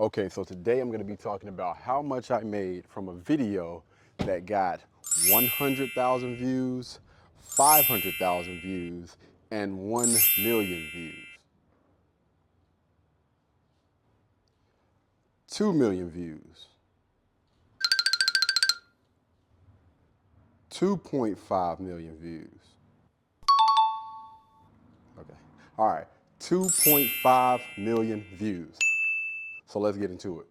Okay, so today I'm going to be talking about how much I made from a video that got 100,000 views, 500,000 views, and 1 million views. 2 million views. 2.5 million views. Okay. All right. 2.5 million views. So let's get into it.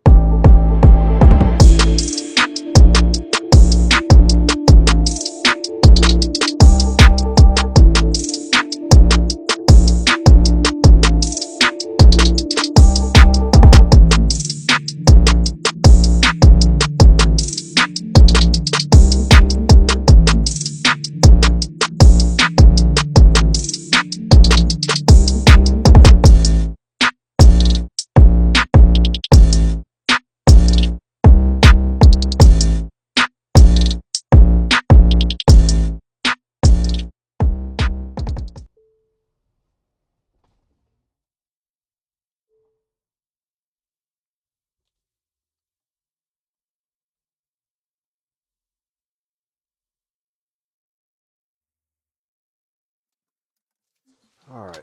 All right.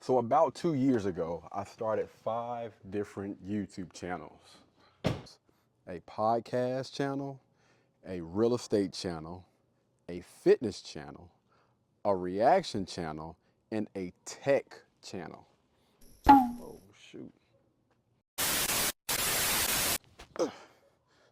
So about 2 years ago, I started 5 different YouTube channels. A podcast channel, a real estate channel, a fitness channel, a reaction channel, and a tech channel. Oh, shoot.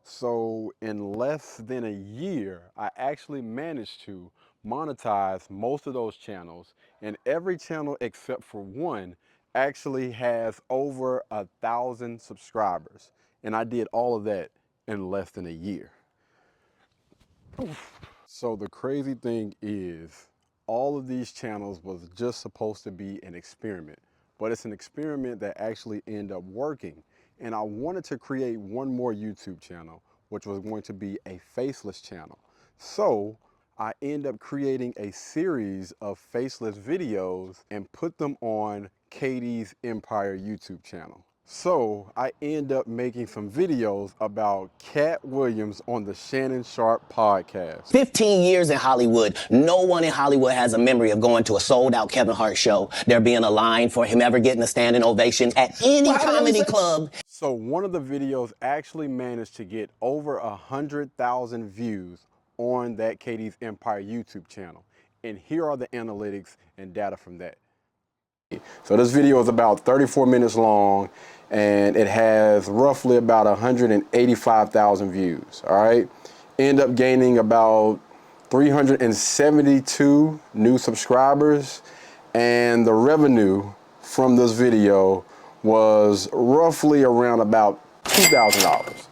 So in less than a year, I actually managed to monetize most of those channels, and every channel except for one actually has over 1,000 subscribers. And I did all of that in less than a year. So the crazy thing is, all of these channels was just supposed to be an experiment, but it's an experiment that actually ended up working. And I wanted to create one more YouTube channel, which was going to be a faceless channel. So I end up creating a series of faceless videos and put them on Katie's Empire YouTube channel. So I end up making some videos about Katt Williams on the Shannon Sharpe podcast. 15 years in Hollywood, no one in Hollywood has a memory of going to a sold-out Kevin Hart show, there being a line for him ever getting a standing ovation at any comedy club. So one of the videos actually managed to get over 100,000 views on that Katie's Empire YouTube channel. And here are the analytics and data from that. So this video is about 34 minutes long, and it has roughly about 185,000 views, all right? End up gaining about 372 new subscribers, and the revenue from this video was roughly around about $2,000.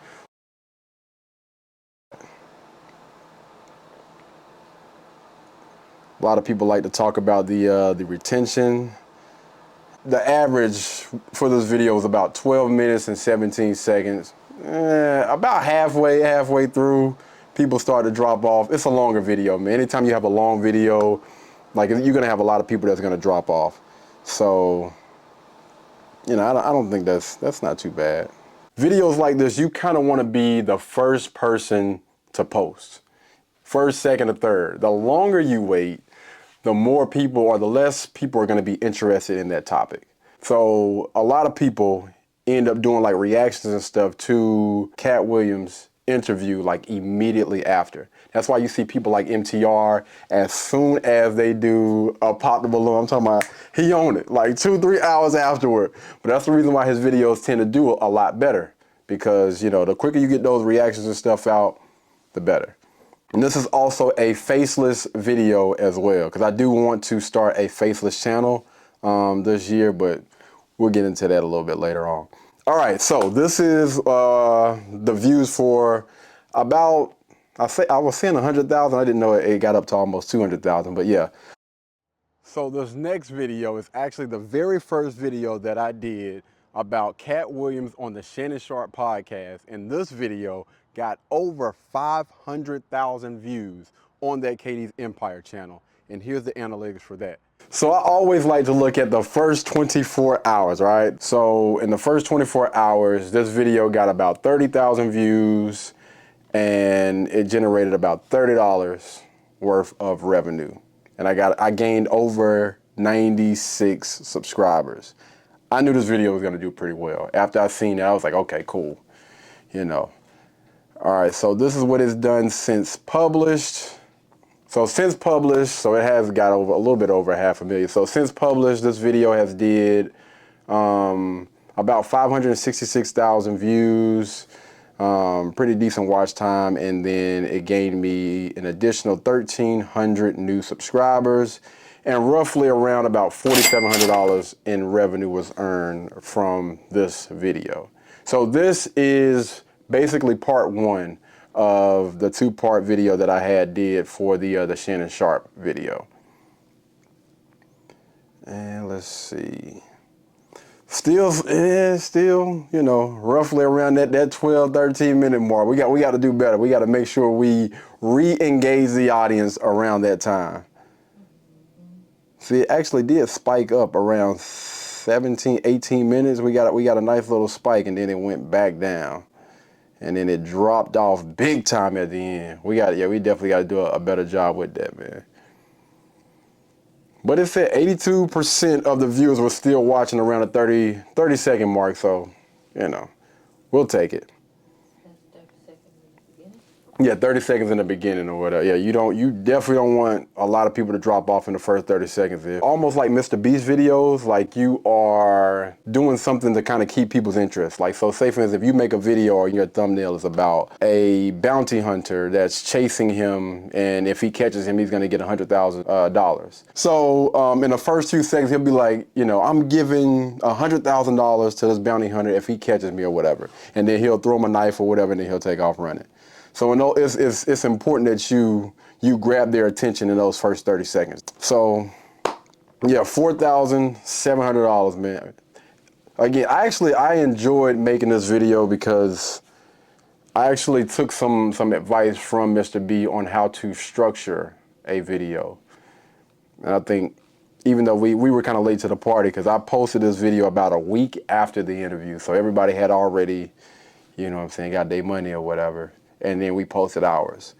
A lot of people like to talk about the retention. The average for this video was about 12 minutes and 17 seconds. About halfway through, people start to drop off. It's a longer video, man. Anytime you have a long video, like, you're gonna have a lot of people that's gonna drop off. So, you know, I don't think that's not too bad. Videos like this, you kind of want to be the first person to post. First, second, or third. The longer you wait, the more people or the less people are going to be interested in that topic. So a lot of people end up doing like reactions and stuff to Katt Williams' interview like immediately after. That's why you see people like MTR, as soon as they do a Pop the Balloon, I'm talking about, he owned it like 2-3 hours afterward. But that's the reason why his videos tend to do a lot better, because, you know, the quicker you get those reactions and stuff out, the better. And this is also a faceless video as well, because I do want to start a faceless channel this year, but we'll get into that a little bit later on. All right, so this is the views for about, I was saying 100,000. I didn't know it got up to almost 200,000, but yeah. So this next video is actually the very first video that I did about Katt Williams on the Shannon Sharpe podcast. And this video got over 500,000 views on that Katie's Empire channel. And here's the analytics for that. So I always like to look at the first 24 hours, right? So in the first 24 hours, this video got about 30,000 views and it generated about $30 worth of revenue. And I gained over 96 subscribers. I knew this video was gonna do pretty well. After I seen it, I was like, okay, cool, you know. All right, so this is what it's done since published. So since published, so it has got over a little bit over 500,000. So since published, this video has did about 566,000 views, pretty decent watch time, and then it gained me an additional 1,300 new subscribers, and roughly around about $4,700 in revenue was earned from this video. So this is basically part one of the two-part video that I did for the Shannon Sharpe video. And let's see. Still, you know, roughly around that 12, 13 minute mark. We got to do better. We got to make sure we re-engage the audience around that time. See, it actually did spike up around 17, 18 minutes. We got a nice little spike, and then it went back down. And then it dropped off big time at the end. We definitely got to do a better job with that, man. But it said 82% of the viewers were still watching around the 30 second mark. So, you know, we'll take it. That's 30 seconds in the beginning? Yeah, 30 seconds in the beginning or whatever. Yeah, you definitely don't want a lot of people to drop off in the first 30 seconds. Almost like Mr. Beast videos, like you are doing something to kind of keep people's interest. Like, so say for instance, if you make a video or your thumbnail is about a bounty hunter that's chasing him, and if he catches him, he's gonna get $100,000. So in the first 2 seconds, he'll be like, you know, I'm giving $100,000 to this bounty hunter if he catches me or whatever. And then he'll throw him a knife or whatever, and then he'll take off running. So it's important that you grab their attention in those first 30 seconds. So yeah, $4,700, man. Again, I enjoyed making this video because I actually took some advice from Mr. B on how to structure a video. And I think even though we were kind of late to the party, because I posted this video about a week after the interview, so everybody had already, you know what I'm saying, got their money or whatever. And then we posted ours.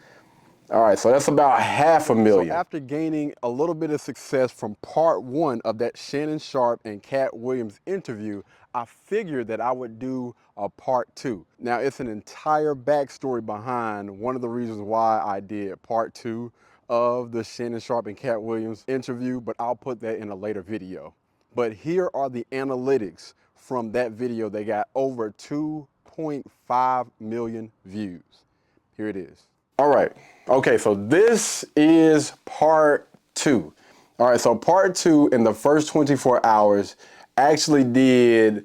All right, so that's about 500,000. So after gaining a little bit of success from part one of that Shannon Sharpe and Katt Williams interview, I figured that I would do a part two. Now, it's an entire backstory behind one of the reasons why I did part two of the Shannon Sharpe and Katt Williams interview, but I'll put that in a later video. But here are the analytics from that video. They got over 2.5 million views. Here it is. All right. Okay, so this is part two. All right, so part two in the first 24 hours actually did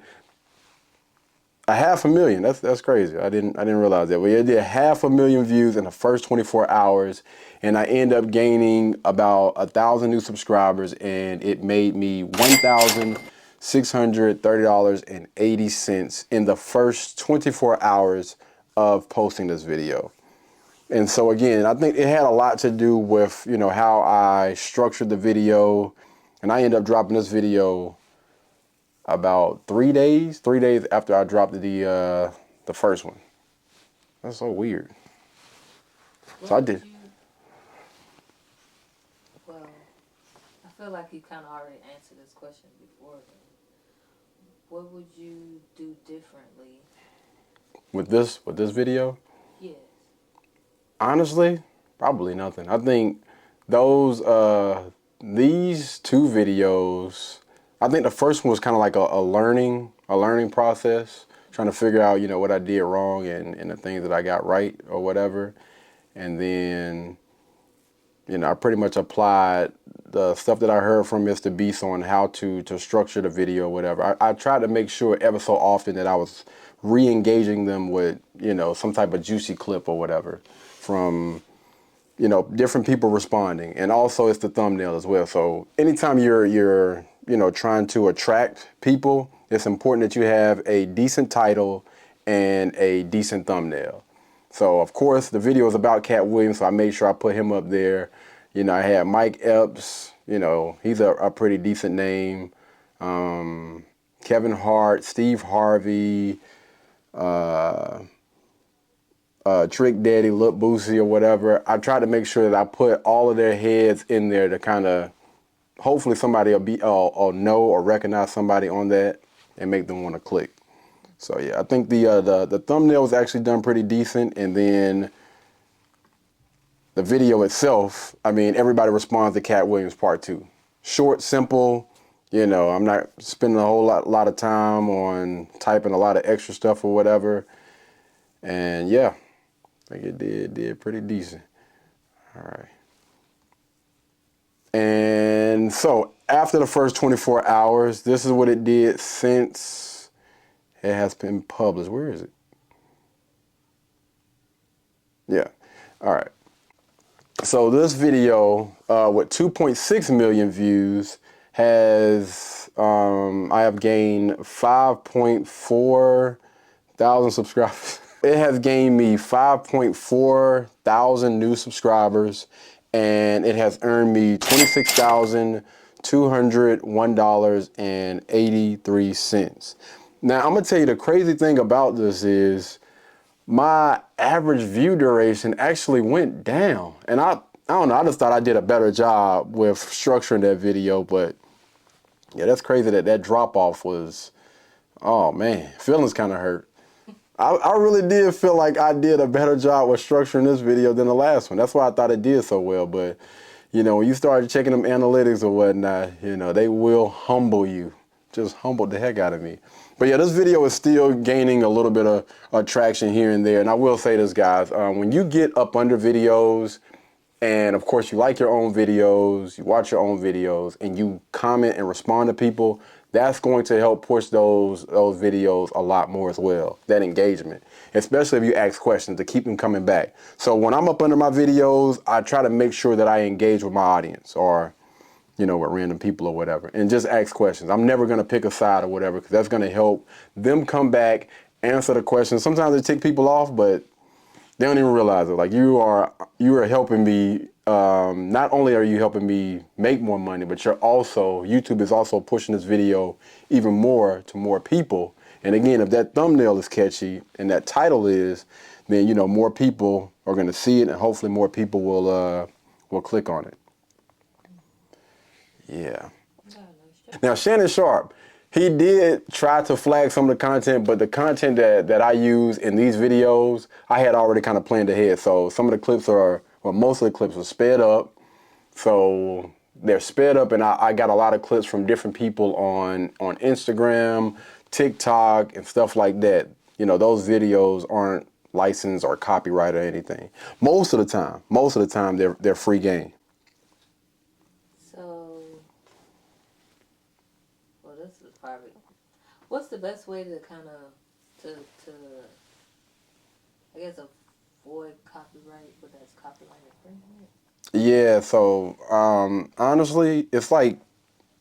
500,000. That's crazy. I didn't realize that. But it did 500,000 views in the first 24 hours, and I end up gaining about 1,000 new subscribers, and it made me $1,630.80 in the first 24 hours of posting this video. And so again, I think it had a lot to do with, you know, how I structured the video, and I ended up dropping this video about 3 days after I dropped the first one. That's so weird. So I did. Well, I feel like you kind of already answered this question before. What would you do differently With this video? Yes. Honestly, probably nothing. I think these two videos, I think the first one was kind of like a learning process, trying to figure out, you know, what I did wrong and the things that I got right or whatever. And then, you know, I pretty much applied the stuff that I heard from Mr. Beast on how to structure the video or whatever. I tried to make sure ever so often that I was re-engaging them with, you know, some type of juicy clip or whatever from, you know, different people responding. And also it's the thumbnail as well. So anytime you're you know, trying to attract people, it's important that you have a decent title and a decent thumbnail. So of course the video is about Katt Williams, so I made sure I put him up there. You know, I had Mike Epps, you know, he's a pretty decent name. Kevin Hart, Steve Harvey, Trick Daddy, Lil Boosie or whatever. I try to make sure that I put all of their heads in there to kind of, hopefully somebody will know or recognize somebody on that and make them want to click. So yeah, I think the thumbnail was actually done pretty decent, and then the video itself, I mean, everybody responds to Cat Williams Part 2. Short, simple, you know, I'm not spending a whole lot of time on typing a lot of extra stuff or whatever. And yeah, I think it did pretty decent. All right. And so after the first 24 hours, this is what it did since it has been published. Where is it? Yeah. All right. So this video with 2.6 million views has, I have gained 5.4 thousand subscribers. It has gained me 5.4 thousand new subscribers, and it has earned me $26,201.83. Now, I'm gonna tell you the crazy thing about this is my average view duration actually went down. And I don't know, I just thought I did a better job with structuring that video, but yeah, that's crazy that drop off was, oh man, feelings kind of hurt. I really did feel like I did a better job with structuring this video than the last one. That's why I thought it did so well. But, you know, when you started checking them analytics or whatnot, you know, they will humble you. Just humbled the heck out of me. But yeah, this video is still gaining a little bit of traction here and there. And I will say this, guys, when you get up under videos, and of course you like your own videos, you watch your own videos, and you comment and respond to people, that's going to help push those videos a lot more as well, that engagement, especially if you ask questions to keep them coming back. So when I'm up under my videos, I try to make sure that I engage with my audience, or, you know, with random people or whatever, and just ask questions. I'm never going to pick a side or whatever, because that's going to help them come back, answer the questions. Sometimes they tick people off, but they don't even realize it. Like, you are helping me. Not only are you helping me make more money, but YouTube is also pushing this video even more to more people. And again, if that thumbnail is catchy and that title is, then, you know, more people are going to see it, and hopefully more people will click on it. Yeah. Now, Shannon Sharpe, he did try to flag some of the content, but the content that I use in these videos, I had already kind of planned ahead. So some of the clips most of the clips are sped up. So they're sped up, and I got a lot of clips from different people on Instagram, TikTok, and stuff like that. You know, those videos aren't licensed or copyright or anything. Most of the time they're free game. So, well, this is probably, what's the best way to kind of, I guess, avoid copyright, but that's copyright infringement? Yeah, so honestly, it's like,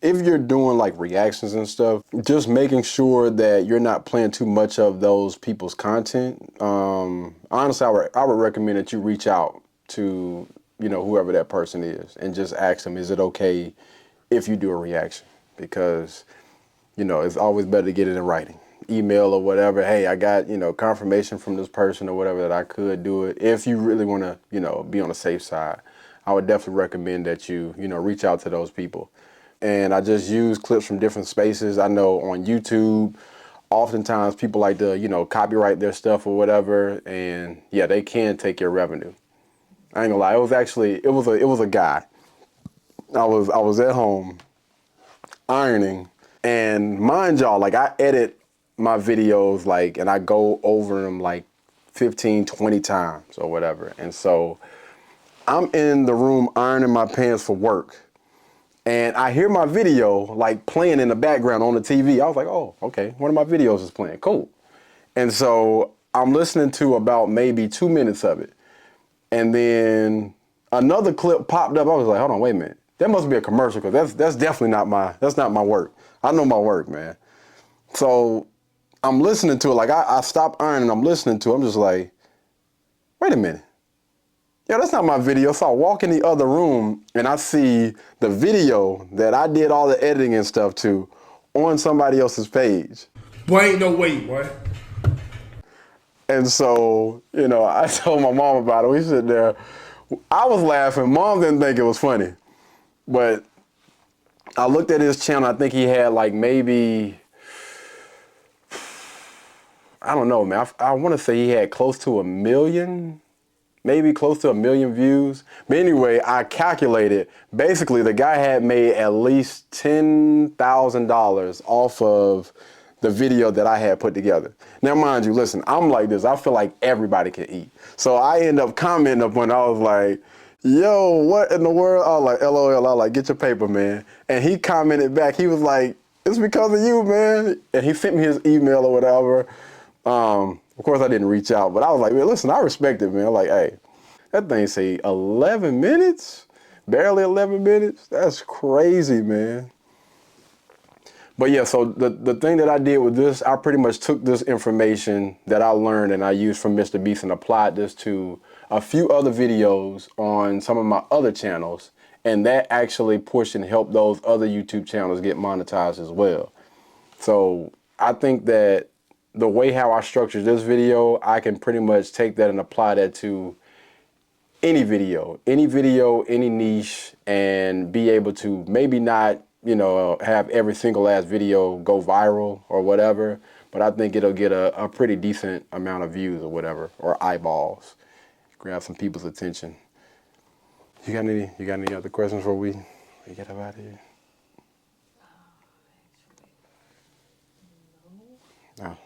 if you're doing like reactions and stuff, just making sure that you're not playing too much of those people's content. Honestly, I would recommend that you reach out to, you know, whoever that person is, and just ask them, is it okay if you do a reaction? Because, you know, it's always better to get it in writing. Email or whatever, hey, I got, you know, confirmation from this person or whatever that I could do it. If you really want to, you know, be on the safe side, I would definitely recommend that you know, reach out to those people. And I just use clips from different spaces. I know on YouTube, oftentimes people like to, you know, copyright their stuff or whatever, and yeah, they can take your revenue. I ain't gonna lie, it was a guy. I was at home ironing, and mind y'all, like, I edit my videos, like, and I go over them like 15, 20 times or whatever. And so I'm in the room ironing my pants for work, and I hear my video like playing in the background on the TV. I was like, oh, okay, one of my videos is playing, cool. And so I'm listening to about maybe 2 minutes of it, and then another clip popped up. I was like, hold on, wait a minute, that must be a commercial, because that's definitely not my work. I know my work, man. So I'm listening to it, like I stopped ironing, I'm listening to it, I'm just like, wait a minute. yeah, that's not my video. So I walk in the other room and I see the video that I did all the editing and stuff to on somebody else's page. Boy, ain't no way, boy. And so, you know, I told my mom about it. We sit there. I was laughing. Mom didn't think it was funny. But I looked at his channel. I think he had like maybe, I don't know, man. I want to say he had close to 1 million, maybe close to 1 million views. But anyway, I calculated. Basically, the guy had made at least $10,000 off of the video that I had put together. Now, mind you, listen, I'm like this. I feel like everybody can eat. So I end up commenting up when I was like, yo, what in the world? I was like, LOL. I was like, get your paper, man. And he commented back. He was like, it's because of you, man. And he sent me his email or whatever. Of course, I didn't reach out, but I was like, man, listen, I respect it, man. Like, hey, that thing say 11 minutes? Barely 11 minutes? That's crazy, man. But yeah, so the thing that I did with this, I pretty much took this information that I learned and I used from Mr. Beast and applied this to a few other videos on some of my other channels. And that actually pushed and helped those other YouTube channels get monetized as well. So I think that the way how I structured this video, I can pretty much take that and apply that to any video, any niche, and be able to maybe not, you know, have every single ass video go viral or whatever, but I think it'll get a pretty decent amount of views or whatever, or eyeballs, grab some people's attention. You got any other questions before we get up out of here? No.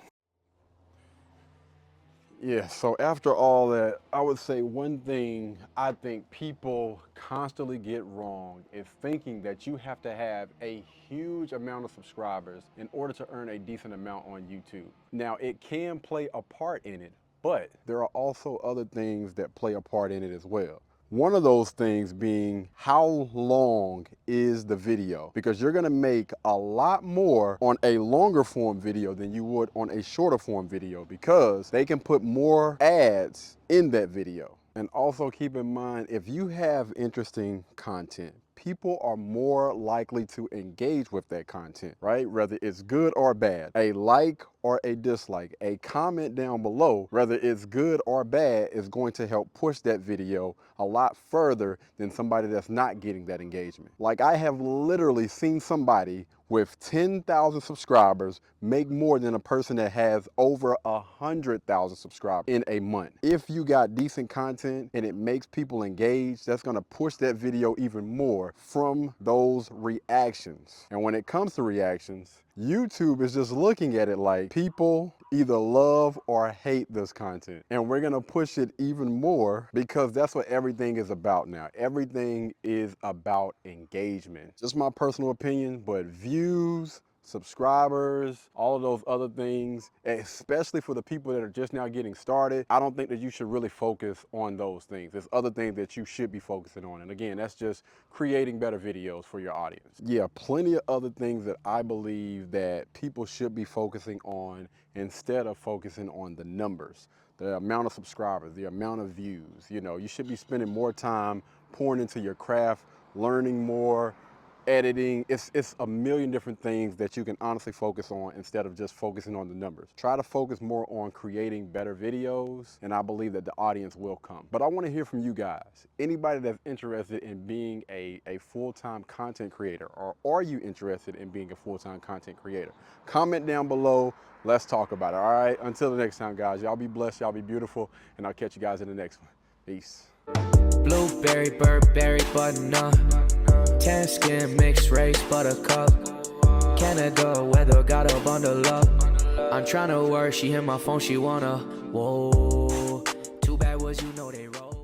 Yeah, so after all that, I would say one thing I think people constantly get wrong is thinking that you have to have a huge amount of subscribers in order to earn a decent amount on YouTube. Now, it can play a part in it, but there are also other things that play a part in it as well. One of those things being how long is the video? Because you're gonna make a lot more on a longer form video than you would on a shorter form video because they can put more ads in that video. And also keep in mind, if you have interesting content, people are more likely to engage with that content, right? Whether it's good or bad, a like or a dislike, a comment down below, whether it's good or bad, is going to help push that video a lot further than somebody that's not getting that engagement. Like, I have literally seen somebody with 10,000 subscribers make more than a person that has over 100,000 subscribers in a month. If you got decent content and it makes people engage, that's gonna push that video even more from those reactions. And when it comes to reactions, YouTube is just looking at it like people either love or hate this content. And we're gonna push it even more because that's what everything is about now. Everything is about engagement. Just my personal opinion, but views, subscribers, all of those other things, especially for the people that are just now getting started, I don't think that you should really focus on those things. There's other things that you should be focusing on. And again, that's just creating better videos for your audience. Yeah, plenty of other things that I believe that people should be focusing on instead of focusing on the numbers, the amount of subscribers, the amount of views. You know, you should be spending more time pouring into your craft, learning more, editing. It's a million different things that you can honestly focus on instead of just focusing on the numbers. Try to focus more on creating better videos, and I believe that the audience will come. But I want to hear from you guys. Anybody that's interested in being a full-time content creator, or are you interested in being a full-time content creator? Comment down below. Let's talk about it. All right, until the next time, guys, y'all be blessed, y'all be beautiful, and I'll catch you guys in the next one. Peace. Blueberry, Burberry, button-up, tan skin, mixed race, buttercup, Canada weather, got a bundle up. I'm tryna work, she hit my phone, she wanna, whoa, too bad was you know they roll.